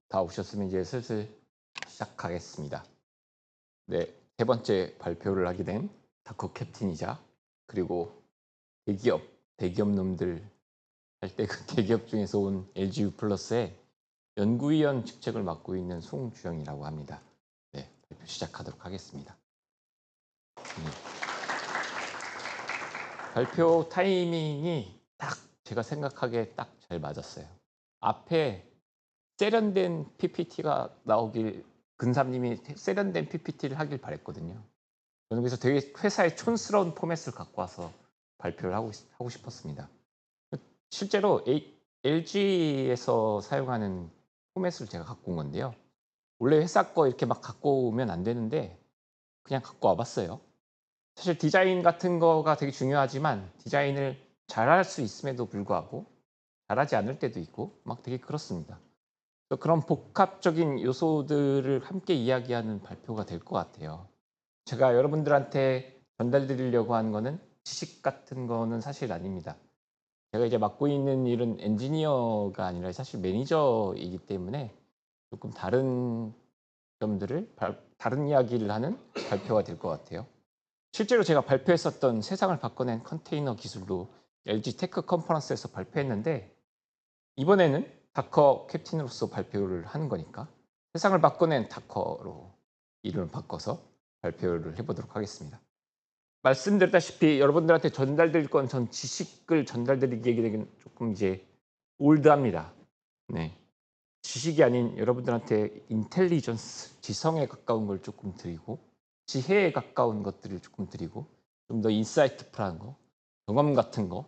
다 오셨으면 이제 슬슬 시작하겠습니다. 네, 세 번째 발표를 하게 된 다커 캡틴이자 그리고 대기업, 대기업 놈들 할 때 그 대기업 중에서 온 LGU 플러스의 연구위원 직책을 맡고 있는 송주영이라고 합니다. 네, 발표 시작하도록 하겠습니다. 발표 타이밍이 딱 제가 생각하기에 딱 잘 맞았어요. 앞에 세련된 PPT가 나오길 근사님이 세련된 PPT를 하길 바랬거든요. 저는 그래서 되게 회사의 촌스러운 포맷을 갖고 와서 발표를 하고 싶었습니다. 실제로 LG에서 사용하는 포맷을 제가 갖고 온 건데요. 원래 회사 거 이렇게 막 갖고 오면 안 되는데 그냥 갖고 와 봤어요. 사실 디자인 같은 거가 되게 중요하지만 디자인을 잘할 수 있음에도 불구하고 잘하지 않을 때도 있고 막 되게 그렇습니다. 그런 복합적인 요소들을 함께 이야기하는 발표가 될 것 같아요. 제가 여러분들한테 전달드리려고 하는 거는 지식 같은 거는 사실 아닙니다. 제가 이제 맡고 있는 일은 엔지니어가 아니라 사실 매니저이기 때문에 조금 다른 점들을 다른 이야기를 하는 발표가 될 것 같아요. 실제로 제가 발표했었던 세상을 바꿔낸 컨테이너 기술도 LG 테크 컨퍼런스에서 발표했는데 이번에는 다커 캡틴으로서 발표를 하는 거니까 세상을 바꿔낸 다커로 이름을 바꿔서 발표를 해보도록 하겠습니다. 말씀드렸다시피 여러분들한테 전달드릴 건 전 지식을 전달드리기에는 조금 이제 올드합니다. 네. 지식이 아닌 여러분들한테 인텔리전스, 지성에 가까운 걸 조금 드리고 지혜에 가까운 것들을 조금 드리고 좀 더 인사이트풀한 거, 경험 같은 거,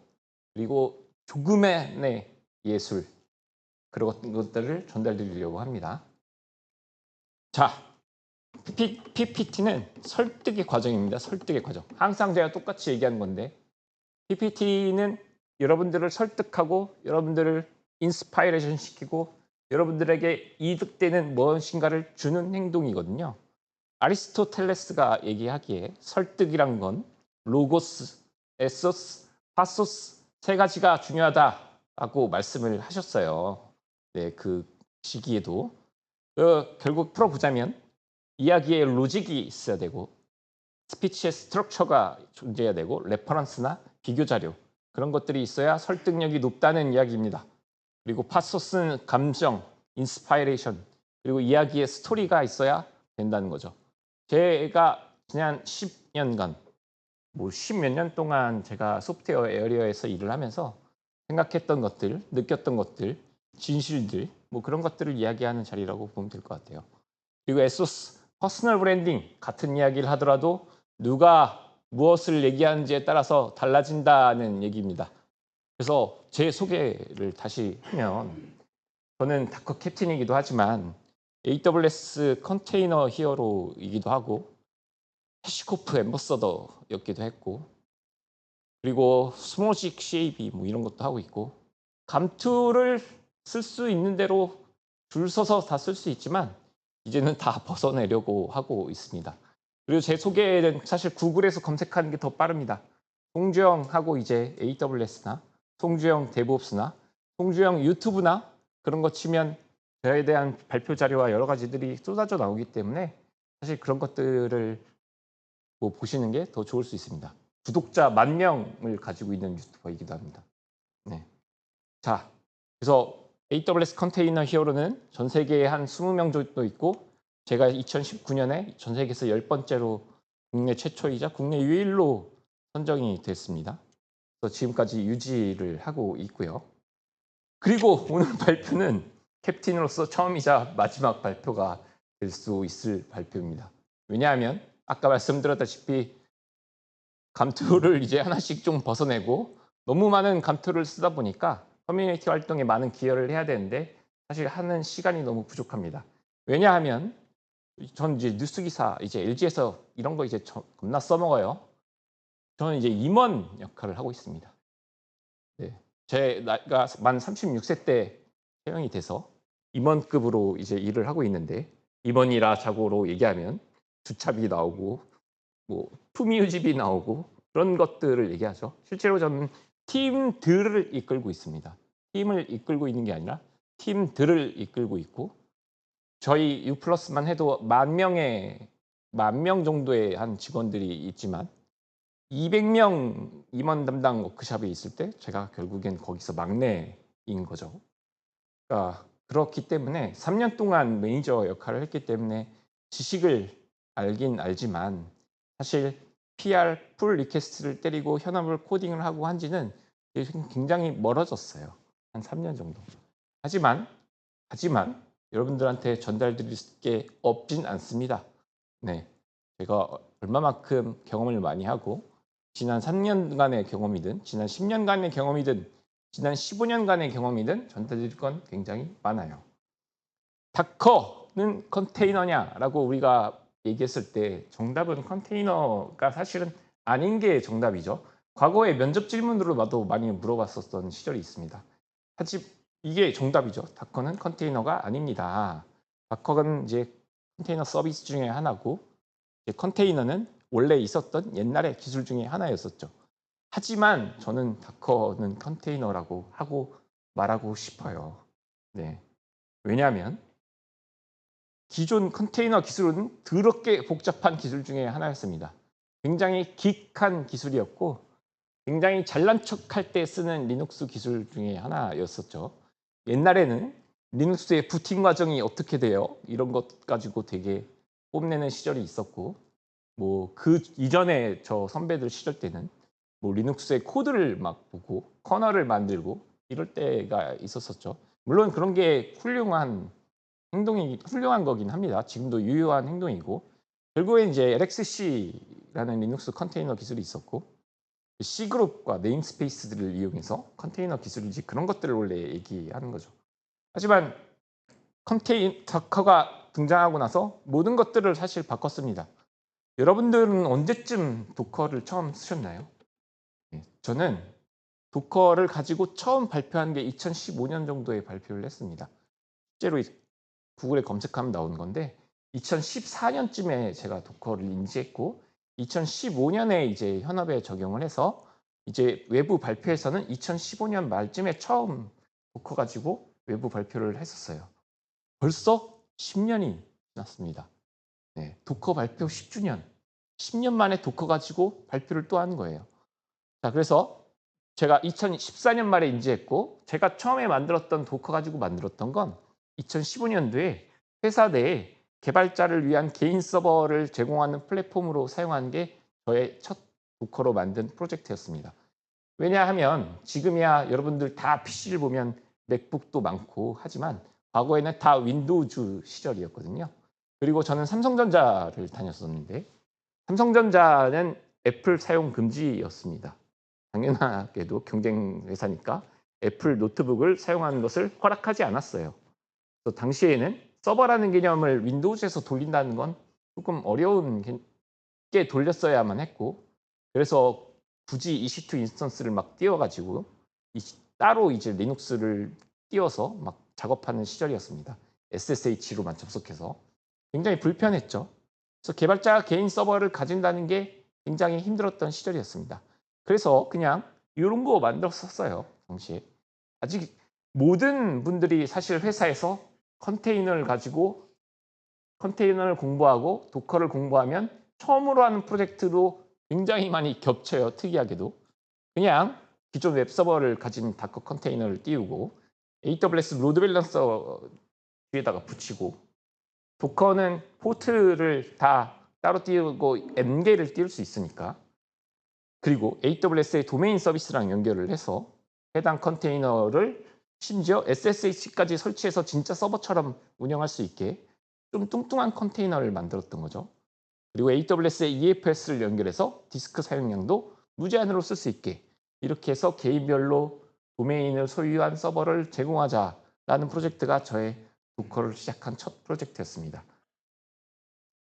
그리고 조금의 예술 그런 것들을 전달드리려고 합니다. 자, PPT는 설득의 과정입니다. 설득의 과정. 항상 제가 똑같이 얘기하는 건데 PPT는 여러분들을 설득하고 여러분들을 인스파이레이션 시키고 여러분들에게 이득되는 무엇인가를 주는 행동이거든요. 아리스토텔레스가 얘기하기에 설득이란 건 로고스, 에소스, 파소스 세 가지가 중요하다라고 말씀을 하셨어요. 네, 그 시기에도 결국 풀어보자면 이야기에 로직이 있어야 되고 스피치의 스트럭처가 존재해야 되고 레퍼런스나 비교 자료 그런 것들이 있어야 설득력이 높다는 이야기입니다. 그리고 파소스는 감정, 인스파이레이션 그리고 이야기의 스토리가 있어야 된다는 거죠. 제가 지난 10년간 뭐 10몇 년 동안 제가 소프트웨어 에어리어에서 일을 하면서 생각했던 것들, 느꼈던 것들, 진실들 뭐 그런 것들을 이야기하는 자리라고 보면 될 것 같아요. 그리고 에소스, 퍼스널 브랜딩 같은 이야기를 하더라도 누가 무엇을 얘기하는지에 따라서 달라진다는 얘기입니다. 그래서 제 소개를 다시 하면 저는 다커 캡틴이기도 하지만 AWS 컨테이너 히어로이기도 하고 해시코프 앰버서더였기도 했고 그리고 스모직 CAB 뭐 이런 것도 하고 있고 감투를 쓸 수 있는 대로 줄 서서 다 쓸 수 있지만 이제는 다 벗어내려고 하고 있습니다. 그리고 제 소개는 사실 구글에서 검색하는 게 더 빠릅니다. 송주영하고 이제 AWS나 송주영 데브옵스나 송주영 유튜브나 그런 거 치면 저에 대한 발표 자료와 여러 가지들이 쏟아져 나오기 때문에 사실 그런 것들을 뭐 보시는 게 더 좋을 수 있습니다. 구독자 10,000명을 가지고 있는 유튜버이기도 합니다. 네. 자, 그래서 AWS 컨테이너 히어로는 전 세계에 한 20명 정도 있고 제가 2019년에 전 세계에서 10번째로 국내 최초이자 국내 유일로 선정이 됐습니다. 그래서 지금까지 유지를 하고 있고요. 그리고 오늘 발표는 캡틴으로서 처음이자 마지막 발표가 될 수 있을 발표입니다. 왜냐하면 아까 말씀드렸다시피 감투를 이제 하나씩 좀 벗어내고 너무 많은 감투를 쓰다 보니까 커뮤니티 활동에 많은 기여를 해야 되는데 사실 하는 시간이 너무 부족합니다. 왜냐하면 전 이제 뉴스 기사 이제 LG에서 이런 거 이제 겁나 써먹어요. 저는 이제 임원 역할을 하고 있습니다. 네. 제 나이가 만 36세 때 채용이 돼서 임원급으로 이제 일을 하고 있는데 임원이라 자고로 얘기하면 주차비 나오고 뭐 품위유지비 나오고 그런 것들을 얘기하죠. 실제로 저는 팀들을 이끌고 있습니다. 팀을 이끌고 있는 게 아니라 팀들을 이끌고 있고 저희 U+만 해도 10,000명 정도의 한 직원들이 있지만 200명 임원 담당 워크숍이 있을 때 제가 결국엔 거기서 막내인 거죠. 그러니까 그렇기 때문에 3년 동안 매니저 역할을 했기 때문에 지식을 알긴 알지만 사실 PR 풀 리퀘스트를 때리고 현업을 코딩을 하고 한 지는 굉장히 멀어졌어요. 한 3년 정도. 하지만 여러분들한테 전달드릴 게 없진 않습니다. 네. 제가 얼마만큼 경험을 많이 하고 지난 3 년간의 경험이든 지난 10 년간의 경험이든 지난 15 년간의 경험이든 전달드릴 건 굉장히 많아요. 다커는 컨테이너냐라고 우리가 얘기했을 때 정답은 컨테이너가 사실은 아닌 게 정답이죠. 과거에 면접 질문으로 나도 많이 물어봤었던 시절이 있습니다. 하지 이게 정답이죠. 다커는 컨테이너가 아닙니다. 다커는 이제 컨테이너 서비스 중에 하나고 이제 컨테이너는 원래 있었던 옛날의 기술 중에 하나였었죠. 하지만 저는 다커는 컨테이너라고 하고 말하고 싶어요. 네. 왜냐하면 기존 컨테이너 기술은 더럽게 복잡한 기술 중에 하나였습니다. 굉장히 기이한 기술이었고 굉장히 잘난 척할 때 쓰는 리눅스 기술 중에 하나였었죠. 옛날에는 리눅스의 부팅 과정이 어떻게 돼요? 이런 것 가지고 되게 뽐내는 시절이 있었고 뭐 그 이전에 저 선배들 시절 때는 뭐 리눅스의 코드를 막 보고 커널을 만들고 이럴 때가 있었었죠. 물론 그런 게 훌륭한 거긴 합니다. 지금도 유효한 행동이고 결국에 이제 LXC라는 리눅스 컨테이너 기술이 있었고 C그룹과 네임스페이스들을 이용해서 컨테이너 기술이지 그런 것들을 원래 얘기하는 거죠. 하지만 다커가 등장하고 나서 모든 것들을 사실 바꿨습니다. 여러분들은 언제쯤 도커를 처음 쓰셨나요? 저는 도커를 가지고 처음 발표한 게 2015년 정도에 발표를 했습니다. 실제로 구글에 검색하면 나오는 건데 2014년쯤에 제가 도커를 인지했고 2015년에 이제 현업에 적용을 해서 이제 외부 발표에서는 2015년 말쯤에 처음 도커 가지고 외부 발표를 했었어요. 벌써 10년이 지났습니다. 네, 도커 발표 10주년. 10년 만에 도커 가지고 발표를 또 하는 거예요. 자, 그래서 제가 2014년 말에 인지했고 제가 처음에 만들었던 도커 가지고 만들었던 건 2015년도에 회사 내에 개발자를 위한 개인 서버를 제공하는 플랫폼으로 사용하는 게 저의 첫 도커로 만든 프로젝트였습니다. 왜냐하면 지금이야 여러분들 다 PC를 보면 맥북도 많고 하지만 과거에는 다 윈도우즈 시절이었거든요. 그리고 저는 삼성전자를 다녔었는데 삼성전자는 애플 사용 금지였습니다. 당연하게도 경쟁 회사니까 애플 노트북을 사용하는 것을 허락하지 않았어요. 그래서 당시에는 서버라는 개념을 윈도우즈에서 돌린다는 건 조금 어려운 게 돌렸어야만 했고 그래서 굳이 EC2 인스턴스를 막 띄워가지고 따로 이제 리눅스를 띄워서 막 작업하는 시절이었습니다. SSH로만 접속해서 굉장히 불편했죠. 그래서 개발자가 개인 서버를 가진다는 게 굉장히 힘들었던 시절이었습니다. 그래서 그냥 이런 거 만들었었어요. 당시에. 아직 모든 분들이 사실 회사에서 컨테이너를 공부하고 도커를 공부하면 처음으로 하는 프로젝트도 굉장히 많이 겹쳐요. 특이하게도. 그냥 기존 웹서버를 가진 다커 컨테이너를 띄우고 AWS 로드 밸런서 위에다가 붙이고 도커는 포트를 다 따로 띄우고 N개를 띄울 수 있으니까 그리고 AWS의 도메인 서비스랑 연결을 해서 해당 컨테이너를 심지어 SSH까지 설치해서 진짜 서버처럼 운영할 수 있게 좀 뚱뚱한 컨테이너를 만들었던 거죠. 그리고 AWS의 EFS를 연결해서 디스크 사용량도 무제한으로 쓸 수 있게 이렇게 해서 개인별로 도메인을 소유한 서버를 제공하자라는 프로젝트가 저의 도커를 시작한 첫 프로젝트였습니다.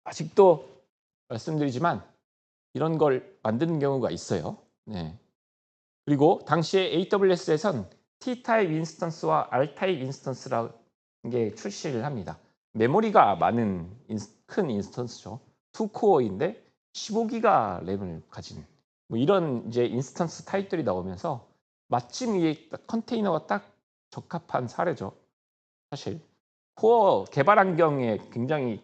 아직도 말씀드리지만 이런 걸 만드는 경우가 있어요. 네. 그리고 당시에 AWS에선 T타입 인스턴스와 R타입 인스턴스라는 게 출시를 합니다. 메모리가 많은 큰 인스턴스죠. 2코어인데 15기가 램을 가진 뭐 이런 이제 인스턴스 타입들이 나오면서 마침 이게 컨테이너가 딱 적합한 사례죠. 사실 코어 개발 환경에 굉장히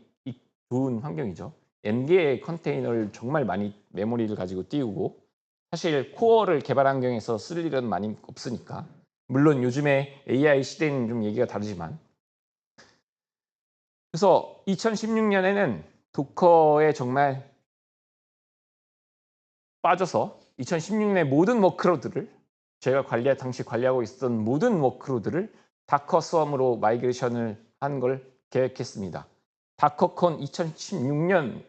좋은 환경이죠. N개의 컨테이너를 정말 많이 메모리를 가지고 띄우고 사실 코어를 개발 환경에서 쓸 일은 많이 없으니까. 물론 요즘에 AI 시대는 좀 얘기가 다르지만 그래서 2016년에는 도커에 정말 빠져서 2016년에 모든 워크로드를 제가 당시 관리하고 있었던 모든 워크로드를 다커 스웜으로 마이그레이션을 한 걸 계획했습니다. 다커콘 2016년이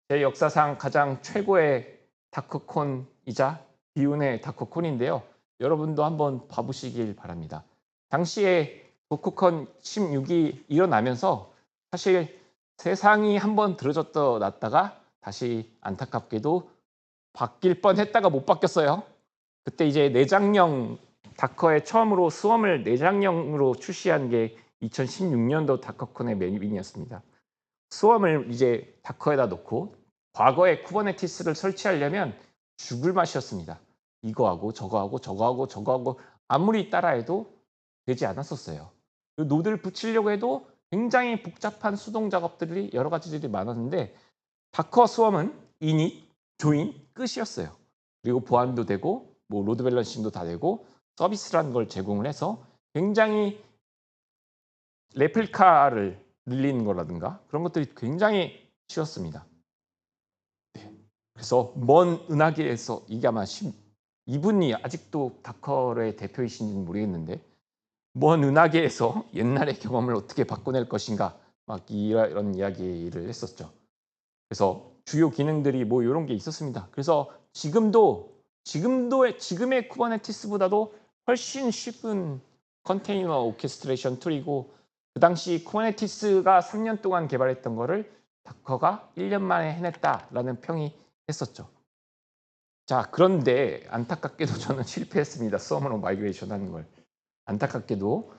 제 역사상 가장 최고의 다커콘이자 비운의 다커콘인데요. 여러분도 한번 봐보시길 바랍니다. 당시에 도커콘 16이 일어나면서 사실 세상이 한번 들어졌다 놨다가 다시 안타깝게도 바뀔 뻔했다가 못 바뀌었어요. 그때 이제 내장형 다커의 처음으로 스웜을 내장형으로 출시한 게 2016년도 다커콘의 메인이었습니다. 스웜을 이제 다커에다 놓고 과거에 쿠버네티스를 설치하려면 죽을 맛이었습니다. 이거하고 저거하고 저거하고 저거하고 아무리 따라해도 되지 않았었어요. 노드를 붙이려고 해도 굉장히 복잡한 수동 작업들이 여러 가지들이 많았는데 다커 스웜은 이닛, 조인, 끝이었어요. 그리고 보안도 되고 뭐 로드 밸런싱도 다 되고 서비스라는 걸 제공을 해서 굉장히 레플리카를 늘리는 거라든가 그런 것들이 굉장히 쉬웠습니다. 네. 그래서 먼 은하계에서 이게 아마 이분이 아직도 다커의 대표이신지는 모르겠는데 먼 은하계에서 옛날의 경험을 어떻게 바꿔낼 것인가 막 이런 이야기를 했었죠. 그래서 주요 기능들이 뭐 이런 게 있었습니다. 그래서 지금의 쿠버네티스보다도 훨씬 쉽은 컨테이너 오케스트레이션 툴이고 그 당시 쿠버네티스가 3년 동안 개발했던 거를 다커가 1년 만에 해냈다라는 평이 했었죠. 자, 그런데 안타깝게도 저는 실패했습니다. 스웜으로 마이그레이션 하는 걸. 안타깝게도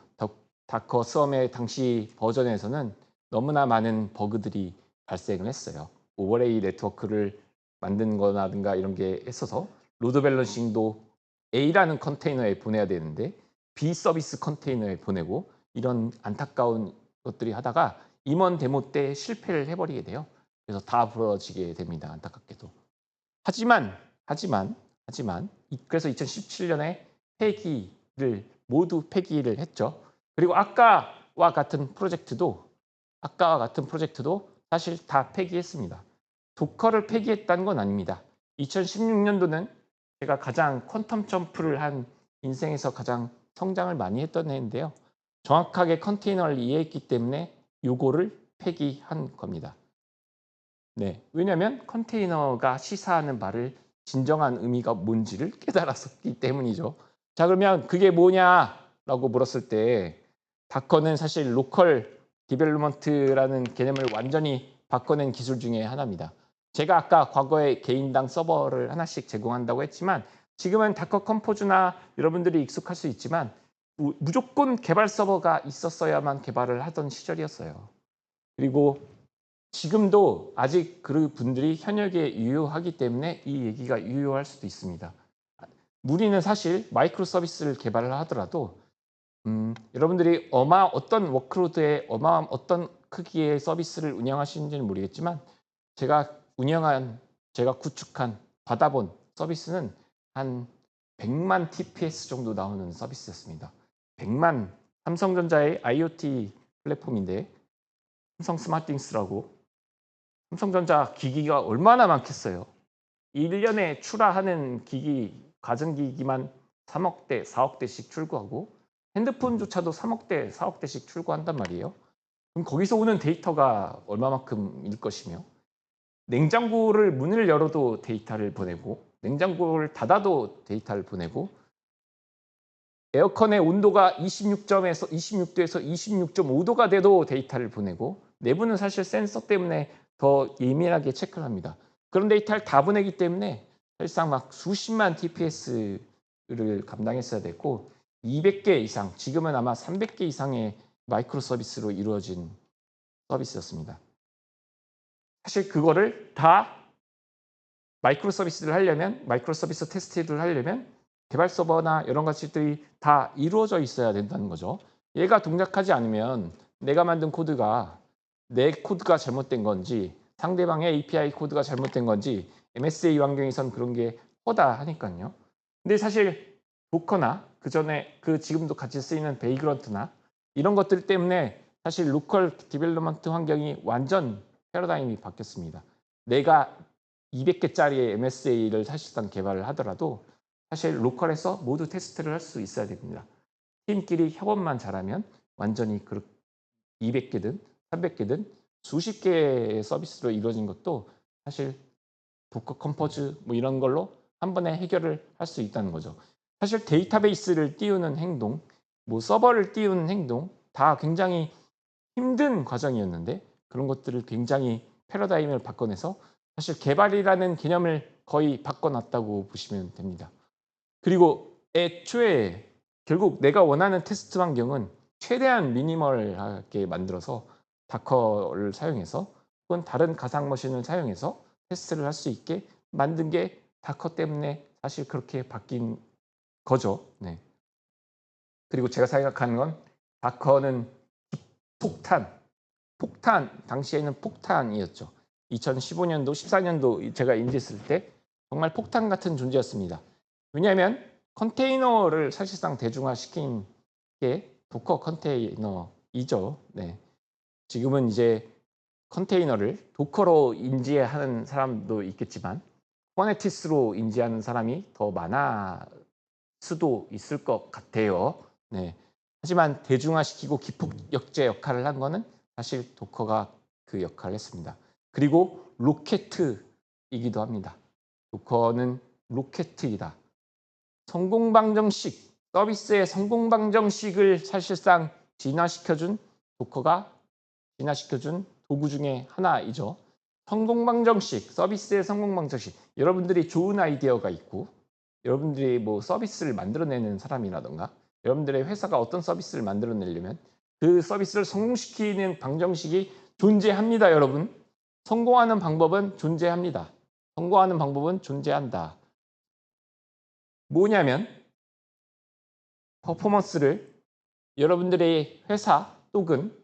다커 스웜의 당시 버전에서는 너무나 많은 버그들이 발생을 했어요. 오버레이 네트워크를 만든 거라든가 이런 게 있어서 로드 밸런싱도 A라는 컨테이너에 보내야 되는데 B 서비스 컨테이너에 보내고 이런 안타까운 것들이 하다가 임원 데모 때 실패를 해버리게 돼요. 그래서 다 부러지게 됩니다. 안타깝게도. 하지만 그래서 2017년에 모두 폐기를 했죠. 그리고 아까와 같은 프로젝트도 사실 다 폐기했습니다. 도커를 폐기했다는 건 아닙니다. 2016년도는 제가 가장 퀀텀 점프를 한 인생에서 가장 성장을 많이 했던 해인데요. 정확하게 컨테이너를 이해했기 때문에 요거를 폐기한 겁니다. 네, 왜냐하면 컨테이너가 시사하는 바를 진정한 의미가 뭔지를 깨달았기 때문이죠. 자, 그러면 그게 뭐냐라고 물었을 때 다커는 사실 로컬 디벨롭먼트라는 개념을 완전히 바꿔낸 기술 중에 하나입니다. 제가 아까 과거에 개인당 서버를 하나씩 제공한다고 했지만 지금은 다커 컴포즈나 여러분들이 익숙할 수 있지만 무조건 개발 서버가 있었어야만 개발을 하던 시절이었어요. 그리고 지금도 아직 그 분들이 현역에 유효하기 때문에 이 얘기가 유효할 수도 있습니다. 우리는 사실 마이크로 서비스를 개발을 하더라도 여러분들이 어떤 워크로드에 어떤 크기의 서비스를 운영하시는지는 모르겠지만 제가 구축한 받아본 서비스는 한 100만 TPS 정도 나오는 서비스였습니다. 100만 삼성전자의 IoT 플랫폼인데 삼성 스마트띵스라고 삼성전자 기기가 얼마나 많겠어요. 1년에 출하하는 가전기기만 3억 대, 4억 대씩 출고하고 핸드폰조차도 3억 대, 4억 대씩 출고한단 말이에요. 그럼 거기서 오는 데이터가 얼마만큼일 것이며 냉장고를 문을 열어도 데이터를 보내고 냉장고를 닫아도 데이터를 보내고 에어컨의 온도가 26도에서 26.5도가 돼도 데이터를 보내고 내부는 사실 센서 때문에 더 예민하게 체크를 합니다. 그런 데이터를 다 보내기 때문에 사실상 막 수십만 TPS를 감당했어야 됐고 200개 이상, 지금은 아마 300개 이상의 마이크로 서비스로 이루어진 서비스였습니다. 사실 그거를 다 마이크로 서비스 테스트를 하려면 개발 서버나 이런 것들이 다 이루어져 있어야 된다는 거죠. 얘가 동작하지 않으면 내가 만든 코드가 내 코드가 잘못된 건지 상대방의 API 코드가 잘못된 건지 MSA 환경에선 그런 게 허다하니까요. 근데 사실 도커나 그전에 지금도 같이 쓰이는 베이그런트나 이런 것들 때문에 사실 로컬 디벨롭먼트 환경이 완전 패러다임이 바뀌었습니다. 내가 200개짜리의 MSA를 사실상 개발을 하더라도 사실 로컬에서 모두 테스트를 할 수 있어야 됩니다. 팀끼리 협업만 잘하면 완전히 200개든 300개든 수십 개의 서비스로 이루어진 것도 사실 도커 컴포즈 뭐 이런 걸로 한 번에 해결을 할 수 있다는 거죠. 사실 데이터베이스를 띄우는 행동, 뭐 서버를 띄우는 행동 다 굉장히 힘든 과정이었는데 그런 것들을 굉장히 패러다임을 바꿔내서 사실 개발이라는 개념을 거의 바꿔놨다고 보시면 됩니다. 그리고 애초에 결국 내가 원하는 테스트 환경은 최대한 미니멀하게 만들어서 다커를 사용해서 혹은 다른 가상 머신을 사용해서 테스트를 할 수 있게 만든 게 다커 때문에 사실 그렇게 바뀐 거죠. 네. 그리고 제가 생각하는 건 다커는 폭탄 당시에는 폭탄이었죠. 2015년도, 14년도 제가 인지했을 때 정말 폭탄 같은 존재였습니다. 왜냐하면 컨테이너를 사실상 대중화시킨 게 도커 컨테이너이죠. 네. 지금은 이제 컨테이너를 도커로 인지하는 사람도 있겠지만 쿠버네티스로 인지하는 사람이 더 많아 수도 있을 것 같아요. 네. 하지만 대중화시키고 기폭역제 역할을 한 거는 사실 도커가 그 역할을 했습니다. 그리고 로켓이기도 합니다. 도커는 로켓이다. 성공방정식, 서비스의 성공방정식을 사실상 진화시켜준 도커가 진화시켜준 도구 중에 하나이죠. 성공방정식, 서비스의 성공방정식. 여러분들이 좋은 아이디어가 있고 여러분들이 뭐 서비스를 만들어내는 사람이라던가 여러분들의 회사가 어떤 서비스를 만들어내려면 그 서비스를 성공시키는 방정식이 존재합니다, 여러분. 성공하는 방법은 존재합니다. 성공하는 방법은 존재한다. 뭐냐면 퍼포먼스를 여러분들의 회사 혹은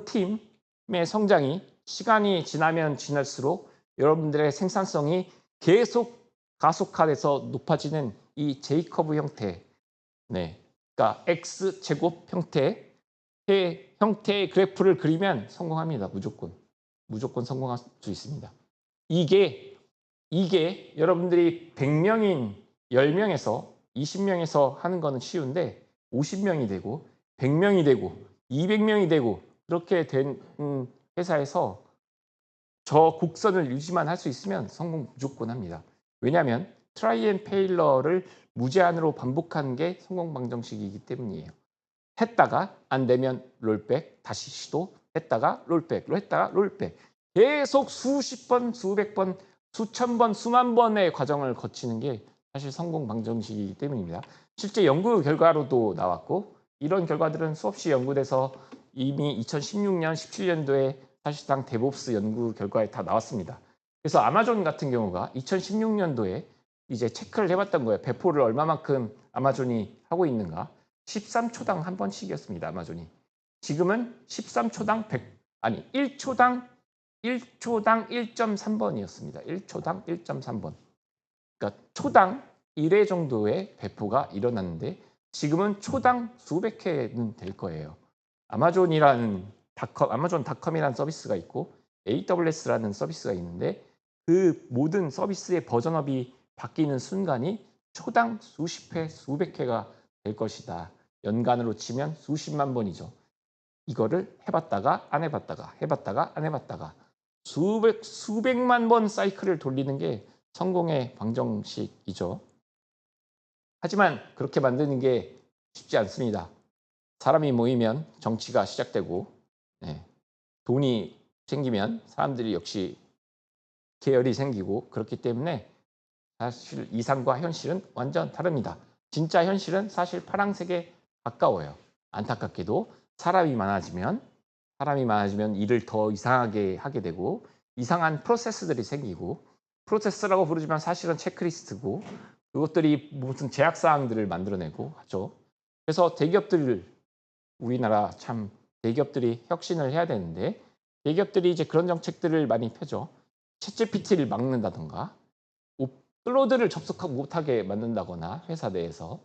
팀의 성장이 시간이 지나면 지날수록 여러분들의 생산성이 계속 가속화돼서 높아지는 이 제이커브 형태, 네, 그러니까 x 제곱 형태의 그래프를 그리면 성공합니다. 무조건 성공할 수 있습니다. 이게 여러분들이 100명인 10명에서 20명에서 하는 거는 쉬운데 50명이 되고 100명이 되고 200명이 되고 그렇게 된 회사에서 저 곡선을 유지만 할 수 있으면 성공 무조건 합니다. 왜냐하면 트라이 앤 페일러를 무제한으로 반복하는 게 성공 방정식이기 때문이에요. 했다가 안 되면 롤백, 다시 시도, 했다가 롤백, 했다가 롤백. 계속 수십 번, 수백 번, 수천 번, 수만 번의 과정을 거치는 게 사실 성공 방정식이기 때문입니다. 실제 연구 결과로도 나왔고 이런 결과들은 수없이 연구돼서 이미 2016년, 17년도에 사실상 데브옵스 연구 결과에 다 나왔습니다. 그래서 아마존 같은 경우가 2016년도에 이제 체크를 해봤던 거예요. 배포를 얼마만큼 아마존이 하고 있는가. 13초당 한 번씩이었습니다. 아마존이. 지금은 13초당 1초당 1.3번이었습니다. 1초당 1.3번. 그러니까 초당 1회 정도의 배포가 일어났는데 지금은 초당 수백 회는 될 거예요. 아마존 닷컴이라는 서비스가 있고 AWS라는 서비스가 있는데 그 모든 서비스의 버전업이 바뀌는 순간이 초당 수십 회, 수백 회가 될 것이다. 연간으로 치면 수십만 번이죠. 이거를 해봤다가 안 해봤다가 해봤다가 안 해봤다가 수백만 번 사이클을 돌리는 게 성공의 방정식이죠. 하지만 그렇게 만드는 게 쉽지 않습니다. 사람이 모이면 정치가 시작되고 돈이 생기면 사람들이 역시 계열이 생기고 그렇기 때문에 사실 이상과 현실은 완전 다릅니다. 진짜 현실은 사실 파랑색에 가까워요. 안타깝게도 사람이 많아지면 일을 더 이상하게 하게 되고 이상한 프로세스들이 생기고 프로세스라고 부르지만 사실은 체크리스트고 그것들이 무슨 제약사항들을 만들어내고 하죠. 그래서 대기업들 우리나라 참 대기업들이 혁신을 해야 되는데 대기업들이 이제 그런 정책들을 많이 펴죠. 챗GPT를 막는다든가 업로드를 접속하고 못하게 만든다거나 회사 내에서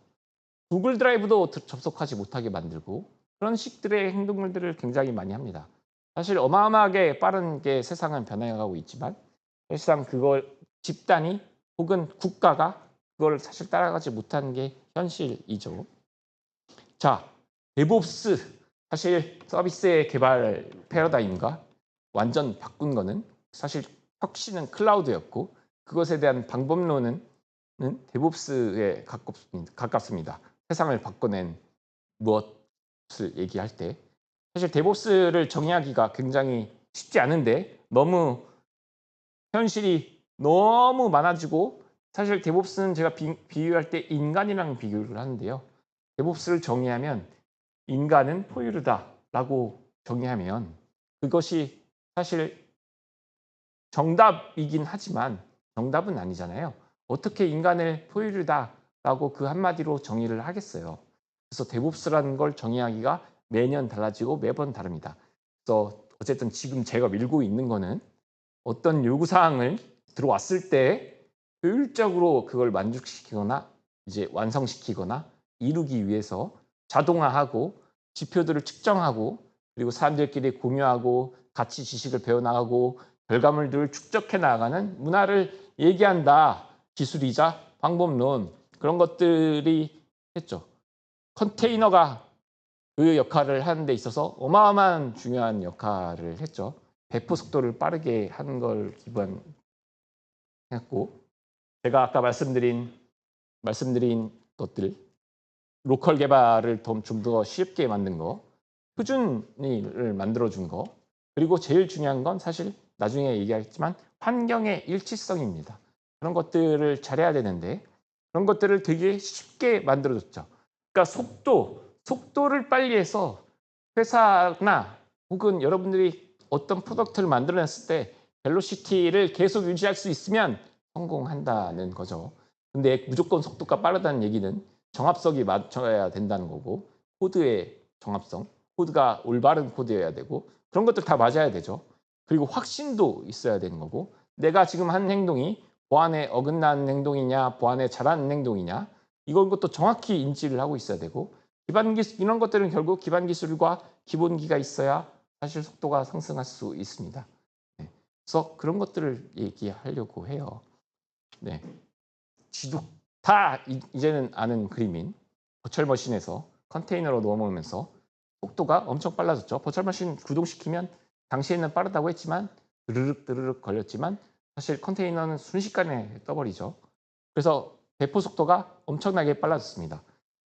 구글 드라이브도 접속하지 못하게 만들고 그런 식들의 행동들을 굉장히 많이 합니다. 사실 어마어마하게 빠른 게 세상은 변해가고 있지만 사실상 그걸 집단이 혹은 국가가 그걸 사실 따라가지 못하는 게 현실이죠. 자, 데브옵스 사실 서비스의 개발 패러다임과 완전 바꾼 거는 사실 혁신은 클라우드였고 그것에 대한 방법론은 데브옵스에 가깝습니다. 세상을 바꿔낸 무엇을 얘기할 때 사실 데브옵스를 정의하기가 굉장히 쉽지 않은데 너무 현실이 너무 많아지고 사실 데브옵스는 제가 비유할 때 인간이랑 비교를 하는데요. 데브옵스를 정의하면 인간은 포유류다라고 정의하면 그것이 사실 정답이긴 하지만 정답은 아니잖아요. 어떻게 인간을 포유류다라고 그 한마디로 정의를 하겠어요. 그래서 데브옵스라는 걸 정의하기가 매년 달라지고 매번 다릅니다. 그래서 어쨌든 지금 제가 밀고 있는 거는 어떤 요구사항을 들어왔을 때 효율적으로 그걸 만족시키거나 이제 완성시키거나 이루기 위해서 자동화하고 지표들을 측정하고 그리고 사람들끼리 공유하고 같이 지식을 배워나가고 결과물들을 축적해 나가는 문화를 얘기한다. 기술이자 방법론 그런 것들이 했죠. 컨테이너가 그 역할을 하는 데 있어서 어마어마한 중요한 역할을 했죠. 배포 속도를 빠르게 하는 걸 기반했고 제가 아까 말씀드린 것들 로컬 개발을 좀 더 쉽게 만든 거 표준을 만들어준 거 그리고 제일 중요한 건 사실 나중에 얘기하겠지만 환경의 일치성입니다. 그런 것들을 잘해야 되는데 그런 것들을 되게 쉽게 만들어줬죠. 그러니까 속도를 빨리 해서 회사나 혹은 여러분들이 어떤 프로덕트를 만들어냈을 때 벨로시티를 계속 유지할 수 있으면 성공한다는 거죠. 근데 무조건 속도가 빠르다는 얘기는 정합성이 맞춰야 된다는 거고 코드의 정합성, 코드가 올바른 코드여야 되고 그런 것들 다 맞아야 되죠. 그리고 확신도 있어야 되는 거고 내가 지금 한 행동이 보안에 어긋나는 행동이냐 보안에 잘하는 행동이냐 이런 것도 정확히 인지를 하고 있어야 되고 기반 기술 이런 것들은 결국 기반 기술과 기본기가 있어야 사실 속도가 상승할 수 있습니다. 네. 그래서 그런 것들을 얘기하려고 해요. 네. 지도 다 이제는 아는 그림인 버추얼 머신에서 컨테이너로 넘어오면서 속도가 엄청 빨라졌죠. 버추얼 머신 구동시키면 당시에는 빠르다고 했지만 드르륵 걸렸지만 사실 컨테이너는 순식간에 떠버리죠. 그래서 배포 속도가 엄청나게 빨라졌습니다.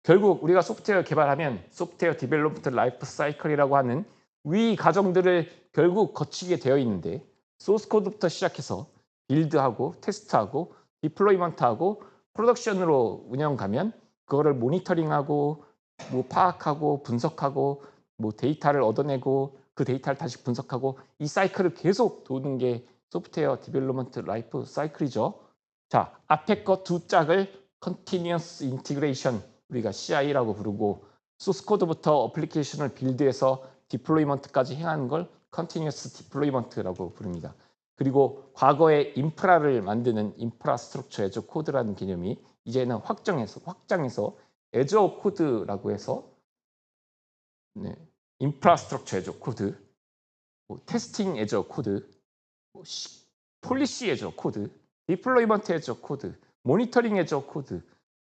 결국 우리가 소프트웨어 개발하면 소프트웨어 디벨롭먼트 라이프 사이클이라고 하는 위 과정들을 결국 거치게 되어 있는데 소스 코드부터 시작해서 빌드하고 테스트하고 디플로이먼트하고 프로덕션으로 운영 가면 그거를 모니터링하고 뭐 파악하고 분석하고 뭐 데이터를 얻어내고 그 데이터를 다시 분석하고 이 사이클을 계속 도는 게 소프트웨어 디벨롭먼트 라이프 사이클이죠. 자, 앞에 거 두 짝을 Continuous Integration 우리가 CI라고 부르고 소스 코드부터 어플리케이션을 빌드해서 디플로이먼트까지 행하는 걸 Continuous Deployment라고 부릅니다. 그리고 과거에 인프라를 만드는 인프라스트럭처 애저 코드라는 개념이 이제는 확장해서 애저 코드라고 해서 네, 인프라스트럭처 애저 코드, 뭐 테스팅 애저 코드, 뭐 폴리시 애저 코드, 디플로이먼트 애저 코드, 모니터링 애저 코드,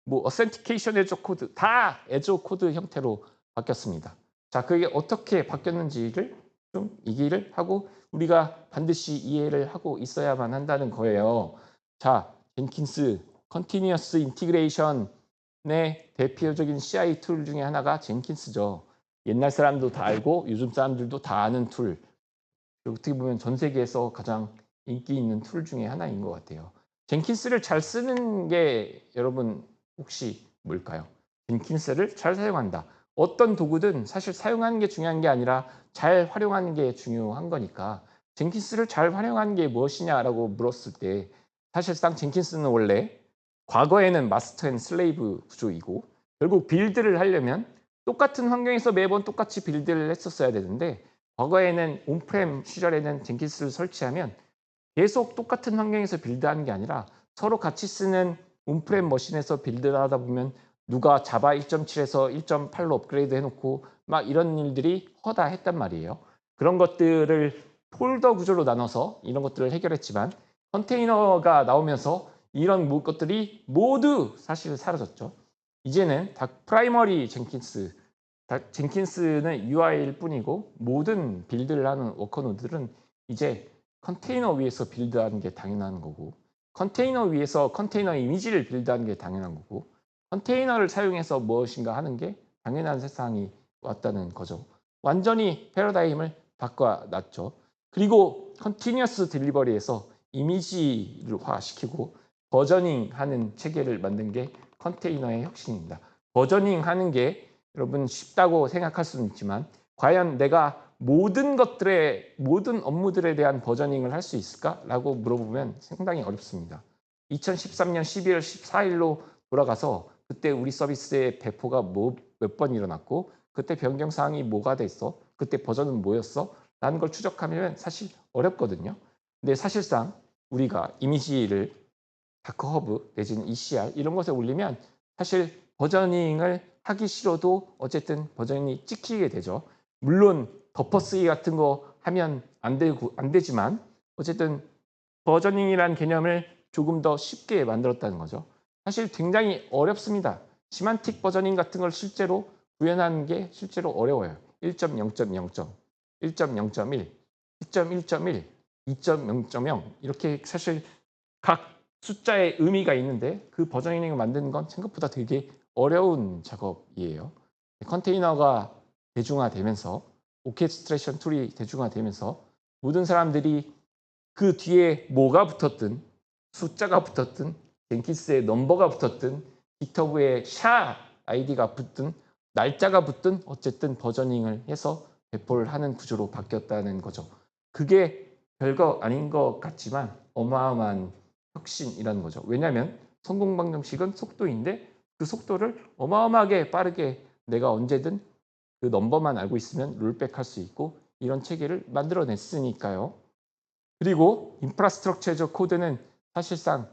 뭐 어센티케이션 애저 코드 다 애저 코드 형태로 바뀌었습니다. 자, 그게 어떻게 바뀌었는지를 좀 얘기를 하고 우리가 반드시 이해를 하고 있어야만 한다는 거예요. 자, 젠킨스 컨티뉴어스 인티그레이션의 대표적인 CI 툴 중에 하나가 젠킨스죠. 옛날 사람도 다 알고 요즘 사람들도 다 아는 툴. 어떻게 보면 전 세계에서 가장 인기 있는 툴 중에 하나인 것 같아요. 젠킨스를 잘 쓰는 게 여러분 혹시 뭘까요? 젠킨스를 잘 사용한다. 어떤 도구든 사실 사용하는 게 중요한 게 아니라 잘 활용하는 게 중요한 거니까 젠킨스를 잘 활용하는 게 무엇이냐라고 물었을 때 사실상 젠킨스는 원래 과거에는 마스터 앤 슬레이브 구조이고 결국 빌드를 하려면 똑같은 환경에서 매번 똑같이 빌드를 했었어야 되는데 과거에는 온프렘 시절에는 젠킨스를 설치하면 계속 똑같은 환경에서 빌드하는 게 아니라 서로 같이 쓰는 온프렘 머신에서 빌드를 하다 보면 누가 자바 1.7에서 1.8로 업그레이드 해놓고 막 이런 일들이 허다했단 말이에요. 그런 것들을 폴더 구조로 나눠서 이런 것들을 해결했지만 컨테이너가 나오면서 이런 것들이 모두 사실 사라졌죠. 이제는 다 프라이머리 젠킨스는 UI일 뿐이고 모든 빌드를 하는 워커노드들은 이제 컨테이너 위에서 빌드하는 게 당연한 거고 컨테이너 위에서 컨테이너 이미지를 빌드하는 게 당연한 거고 컨테이너를 사용해서 무엇인가 하는 게 당연한 세상이 왔다는 거죠. 완전히 패러다임을 바꿔놨죠. 그리고 컨티뉴어스 딜리버리에서 이미지화시키고 버저닝하는 체계를 만든 게 컨테이너의 혁신입니다. 버저닝하는 게 여러분 쉽다고 생각할 수는 있지만 과연 내가 모든 업무들에 대한 버저닝을 할 수 있을까라고 물어보면 상당히 어렵습니다. 2013년 12월 14일로 돌아가서 그때 우리 서비스의 배포가 몇 번 일어났고 그때 변경 사항이 뭐가 됐어? 그때 버전은 뭐였어? 라는 걸 추적하면 사실 어렵거든요. 근데 사실상 우리가 이미지를 다크허브 내지는 ECR 이런 것에 올리면 사실 버저닝을 하기 싫어도 어쨌든 버저닝이 찍히게 되죠. 물론 덮어쓰기 같은 거 하면 안 되지만 어쨌든 버저닝이라는 개념을 조금 더 쉽게 만들었다는 거죠. 사실 굉장히 어렵습니다. 시만틱 버저닝 같은 걸 실제로 구현하는 게 실제로 어려워요. 1.0.0점, 1.0.1, 1.1.1, 2.0.0 이렇게 사실 각 숫자의 의미가 있는데 그 버저닝을 만드는 건 생각보다 되게 어려운 작업이에요. 컨테이너가 대중화되면서 오케스트레이션 툴이 대중화되면서 모든 사람들이 그 뒤에 뭐가 붙었든 숫자가 붙었든 젠킨스의 넘버가 붙었든 깃허브에 샤 아이디가 붙든 날짜가 붙든 어쨌든 버저닝을 해서 배포를 하는 구조로 바뀌었다는 거죠. 그게 별거 아닌 것 같지만 어마어마한 혁신이라는 거죠. 왜냐하면 성공 방정식은 속도인데 그 속도를 어마어마하게 빠르게 내가 언제든 그 넘버만 알고 있으면 롤백할 수 있고 이런 체계를 만들어냈으니까요. 그리고 인프라스트럭처적 코드는 사실상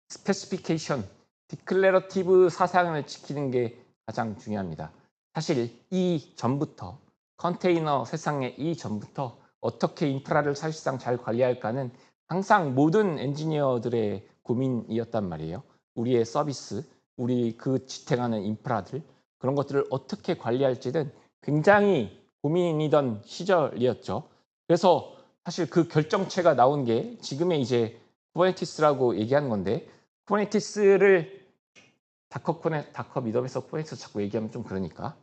스페시피케이션, 디클레러티브 사상을 지키는 게 가장 중요합니다. 사실 이전부터 컨테이너 세상의 이전부터 어떻게 인프라를 사실상 잘 관리할까는 항상 모든 엔지니어들의 고민이었단 말이에요. 우리의 서비스, 우리 그 지탱하는 인프라들 그런 것들을 어떻게 관리할지는 굉장히 고민이던 시절이었죠. 그래서 사실 그 결정체가 나온 게 지금의 이제 쿠버네티스라고 얘기하는 건데 쿠버네티스를 다커 미덤에서 쿠버네티스 자꾸 얘기하면 좀 그러니까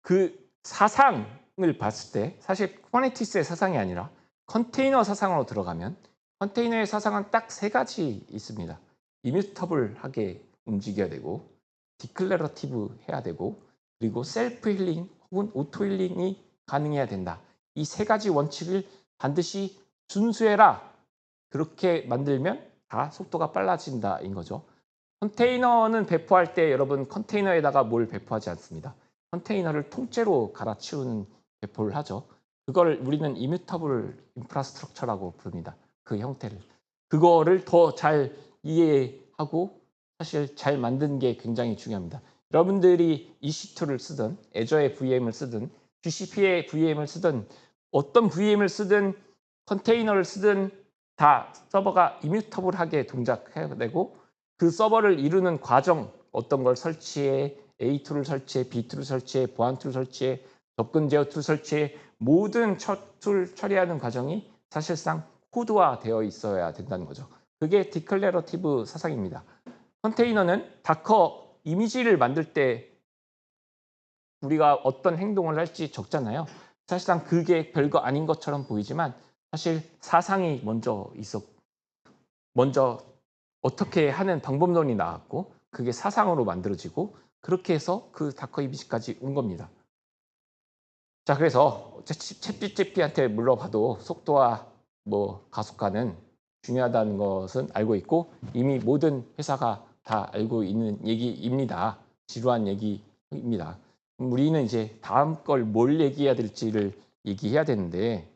그 사상을 봤을 때 사실 쿠버네티스의 사상이 아니라 컨테이너 사상으로 들어가면 컨테이너의 사상은 딱 세 가지 있습니다. 이뮤터블하게 움직여야 되고 디클레러티브 해야 되고 그리고 셀프 힐링 혹은 오토 힐링이 가능해야 된다. 이 세 가지 원칙을 반드시 준수해라. 그렇게 만들면 다 속도가 빨라진다인 거죠. 컨테이너는 배포할 때 여러분 컨테이너에다가 뭘 배포하지 않습니다. 컨테이너를 통째로 갈아치우는 배포를 하죠. 그걸 우리는 이뮤터블 인프라스트럭처라고 부릅니다. 그 형태를. 그거를 더 잘 이해하고 사실 잘 만드는 게 굉장히 중요합니다. 여러분들이 EC2를 쓰든 애저의 VM을 쓰든 GCP의 VM을 쓰든 어떤 VM을 쓰든 컨테이너를 쓰든 다 서버가 이뮤터블하게 동작해야 되고 그 서버를 이루는 과정 어떤 걸 설치해 A2를 설치해 B2를 설치해 보안 툴 설치해 접근 제어 툴 설치해 모든 툴 처리하는 과정이 사실상 코드화되어 있어야 된다는 거죠. 그게 디클레러티브 사상입니다. 컨테이너는 다커 이미지를 만들 때 우리가 어떤 행동을 할지 적잖아요. 사실상 그게 별거 아닌 것처럼 보이지만 사실 사상이 먼저 어떻게 하는 방법론이 나왔고 그게 사상으로 만들어지고 그렇게 해서 그 다커 이미지까지 온 겁니다. 자, 그래서 챗GPT한테 물어봐도 속도와 가속화는 중요하다는 것은 알고 있고 이미 모든 회사가 다 알고 있는 얘기입니다. 지루한 얘기 입니다. 우리는 이제 다음 걸 뭘 얘기해야 될지를 얘기해야 되는데,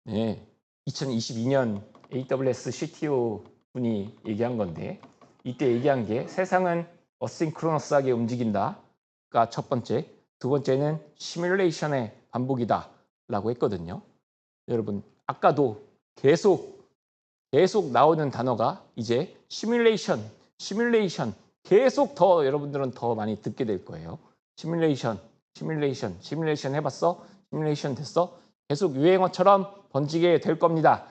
네, 2022년 AWS CTO 분이 얘기한 건데, 이때 얘기한 게 세상은 어싱크로너스하게 움직인다가 첫 번째, 두 번째는 시뮬레이션의 반복이다라고 했거든요. 여러분, 아까도 계속 나오는 단어가 이제 시뮬레이션 계속 더 여러분들은 더 많이 듣게 될 거예요. 시뮬레이션 해봤어? 시뮬레이션 됐어? 계속 유행어처럼 번지게 될 겁니다.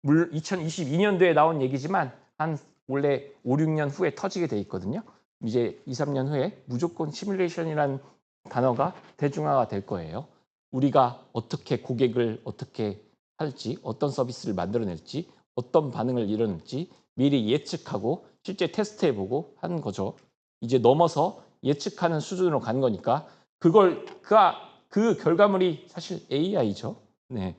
2022년도에 나온 얘기지만 한 원래 5, 6년 후에 터지게 돼 있거든요. 이제 2, 3년 후에 무조건 시뮬레이션이라는 단어가 대중화가 될 거예요. 우리가 어떻게 고객을 어떻게 할지, 어떤 서비스를 만들어낼지, 어떤 반응을 이뤄낼지 미리 예측하고 실제 테스트해보고 하는 거죠. 이제 넘어서 예측하는 수준으로 간 거니까 그 결과물이 사실 AI죠. 네.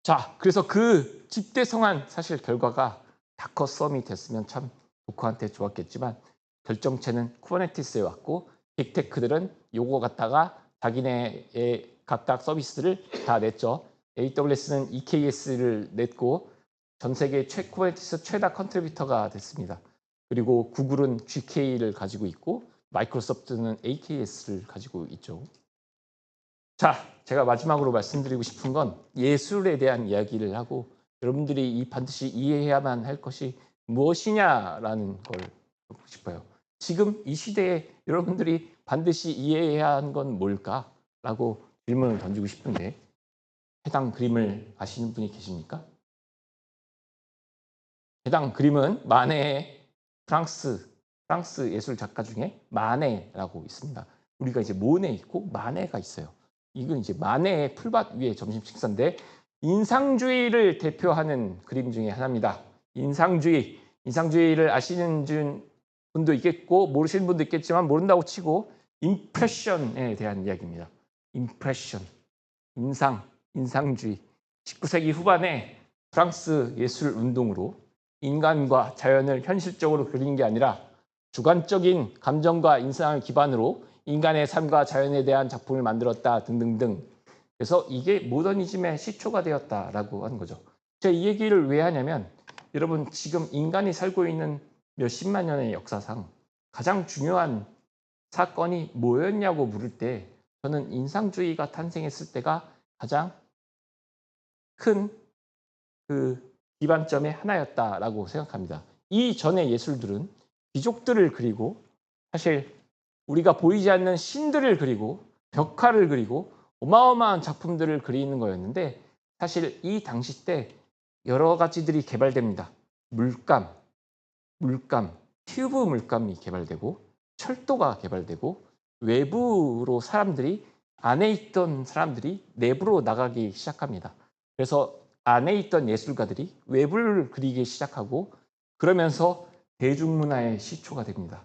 자, 그래서 그 집대성한 사실 결과가 다커 썸이 됐으면 참 도커한테 좋았겠지만 결정체는 쿠버네티스에 왔고 빅테크들은 요거 갖다가 자기네의 각각 서비스를 다 냈죠. AWS는 EKS를 냈고 전 세계 쿠버네티스 최다 컨트리뷰터가 됐습니다. 그리고 구글은 GK를 가지고 있고 마이크로소프트는 AKS를 가지고 있죠. 자, 제가 마지막으로 말씀드리고 싶은 건 예술에 대한 이야기를 하고 여러분들이 반드시 이해해야만 할 것이 무엇이냐라는 걸 묻고 싶어요. 지금 이 시대에 여러분들이 반드시 이해해야 하는 건 뭘까라고 질문을 던지고 싶은데 해당 그림을 아시는 분이 계십니까? 해당 그림은 마네의 프랑스 예술 작가 중에 마네라고 있습니다. 우리가 이제 모네 있고 마네가 있어요. 이건 이제 마네의 풀밭 위에 점심 식사인데 인상주의를 대표하는 그림 중에 하나입니다. 인상주의를 아시는 분도 있겠고 모르시는 분도 있겠지만 모른다고 치고 임프레션에 대한 이야기입니다. 임프레션, 인상주의. 19세기 후반에 프랑스 예술 운동으로 인간과 자연을 현실적으로 그리는 게 아니라 주관적인 감정과 인상을 기반으로 인간의 삶과 자연에 대한 작품을 만들었다 등등등. 그래서 이게 모더니즘의 시초가 되었다라고 하는 거죠. 제가 이 얘기를 왜 하냐면 여러분 지금 인간이 살고 있는 몇십만 년의 역사상 가장 중요한 사건이 뭐였냐고 물을 때 저는 인상주의가 탄생했을 때가 가장 큰 그 기반점의 하나였다라고 생각합니다. 이전의 예술들은 귀족들을 그리고 사실 우리가 보이지 않는 신들을 그리고 벽화를 그리고 어마어마한 작품들을 그리는 거였는데 사실 이 당시 때 여러 가지들이 개발됩니다. 물감, 튜브 물감이 개발되고 철도가 개발되고 외부로 안에 있던 사람들이 내부로 나가기 시작합니다. 그래서 안에 있던 예술가들이 외부를 그리기 시작하고 그러면서 대중문화의 시초가 됩니다.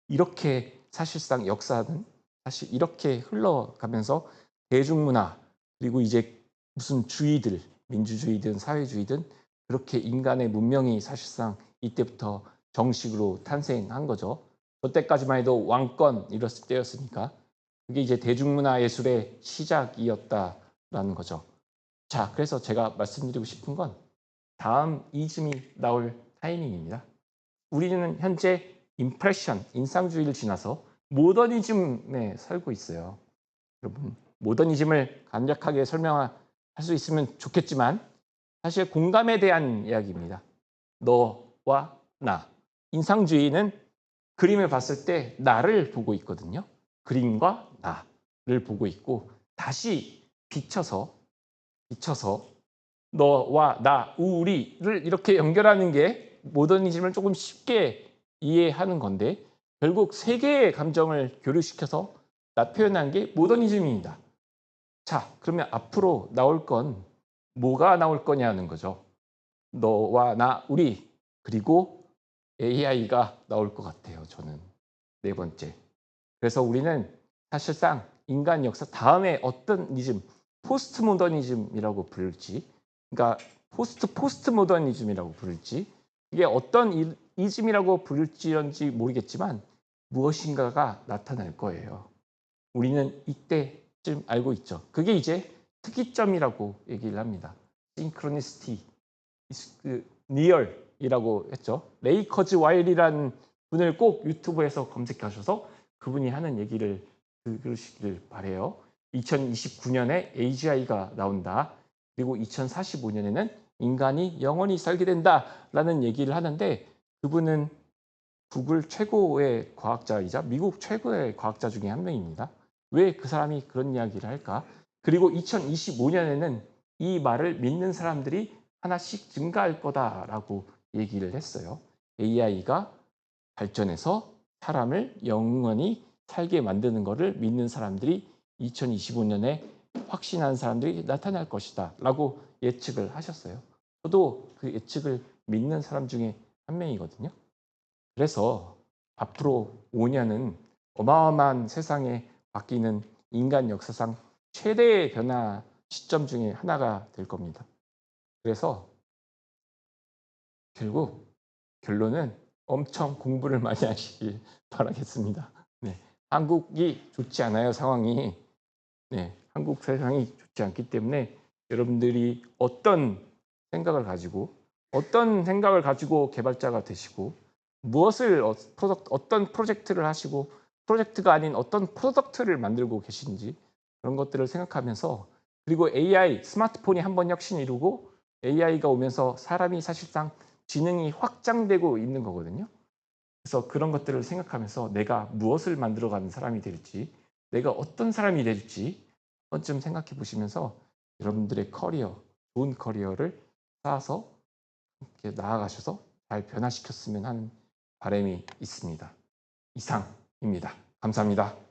이렇게 사실상 역사는 사실 이렇게 흘러가면서 대중문화 그리고 이제 무슨 주의들 민주주의든 사회주의든 그렇게 인간의 문명이 사실상 이때부터 정식으로 탄생한 거죠. 그때까지만 해도 왕권 이랬을 때였으니까 그게 이제 대중문화 예술의 시작이었다라는 거죠. 자, 그래서 제가 말씀드리고 싶은 건 다음 이즘이 나올 타이밍입니다. 우리는 현재 인상주의를 지나서 모더니즘에 살고 있어요. 여러분, 모더니즘을 간략하게 설명할 수 있으면 좋겠지만 사실 공감에 대한 이야기입니다. 너와 나. 인상주의는 그림을 봤을 때 나를 보고 있거든요. 그림과 나를 보고 있고 다시 비춰서 너와 나, 우리를 이렇게 연결하는 게 모더니즘을 조금 쉽게 이해하는 건데 결국 세 개의 감정을 교류시켜서 표현한 게 모더니즘입니다. 자, 그러면 앞으로 나올 건 뭐가 나올 거냐는 거죠. 너와 나, 우리 그리고 AI가 나올 것 같아요. 저는 네 번째. 그래서 우리는 사실상 인간 역사 다음에 어떤 이즘, 포스트 모더니즘이라고 부를지, 그러니까 포스트 모더니즘이라고 부를지, 이게 어떤 이즘이라고 부를지 모르겠지만 무엇인가가 나타날 거예요. 우리는 이때쯤 알고 있죠. 그게 이제 특이점이라고 얘기를 합니다. synchronicity, near이라고 했죠. 레이커즈 와일이라는 분을 꼭 유튜브에서 검색하셔서 그분이 하는 얘기를 들으시길 바래요. 2029년에 AGI가 나온다. 그리고 2045년에는 인간이 영원히 살게 된다라는 얘기를 하는데 그분은 구글 최고의 과학자이자 미국 최고의 과학자 중에 한 명입니다. 왜 그 사람이 그런 이야기를 할까? 그리고 2025년에는 이 말을 믿는 사람들이 하나씩 증가할 거다라고 얘기를 했어요. AI가 발전해서 사람을 영원히 살게 만드는 것을 믿는 사람들이 2025년에 확신한 사람들이 나타날 것이다 라고 예측을 하셨어요. 저도 그 예측을 믿는 사람 중에 한 명이거든요. 그래서 앞으로 5년은 어마어마한 세상에 바뀌는 인간 역사상 최대의 변화 시점 중에 하나가 될 겁니다. 그래서 결국 결론은 엄청 공부를 많이 하시길 바라겠습니다. 네. 한국이 좋지 않아요, 상황이. 네. 한국 세상이 좋지 않기 때문에 여러분들이 어떤 생각을 가지고 개발자가 되시고 무엇을 어떤 프로젝트를 하시고 프로젝트가 아닌 어떤 프로덕트를 만들고 계신지 그런 것들을 생각하면서 그리고 AI, 스마트폰이 한번 혁신 이루고 AI가 오면서 사람이 사실상 지능이 확장되고 있는 거거든요. 그래서 그런 것들을 생각하면서 내가 무엇을 만들어가는 사람이 될지 내가 어떤 사람이 될지 한 번쯤 생각해 보시면서 여러분들의 커리어, 좋은 커리어를 쌓아서 이렇게 나아가셔서 잘 변화시켰으면 하는 바람이 있습니다. 이상입니다. 감사합니다.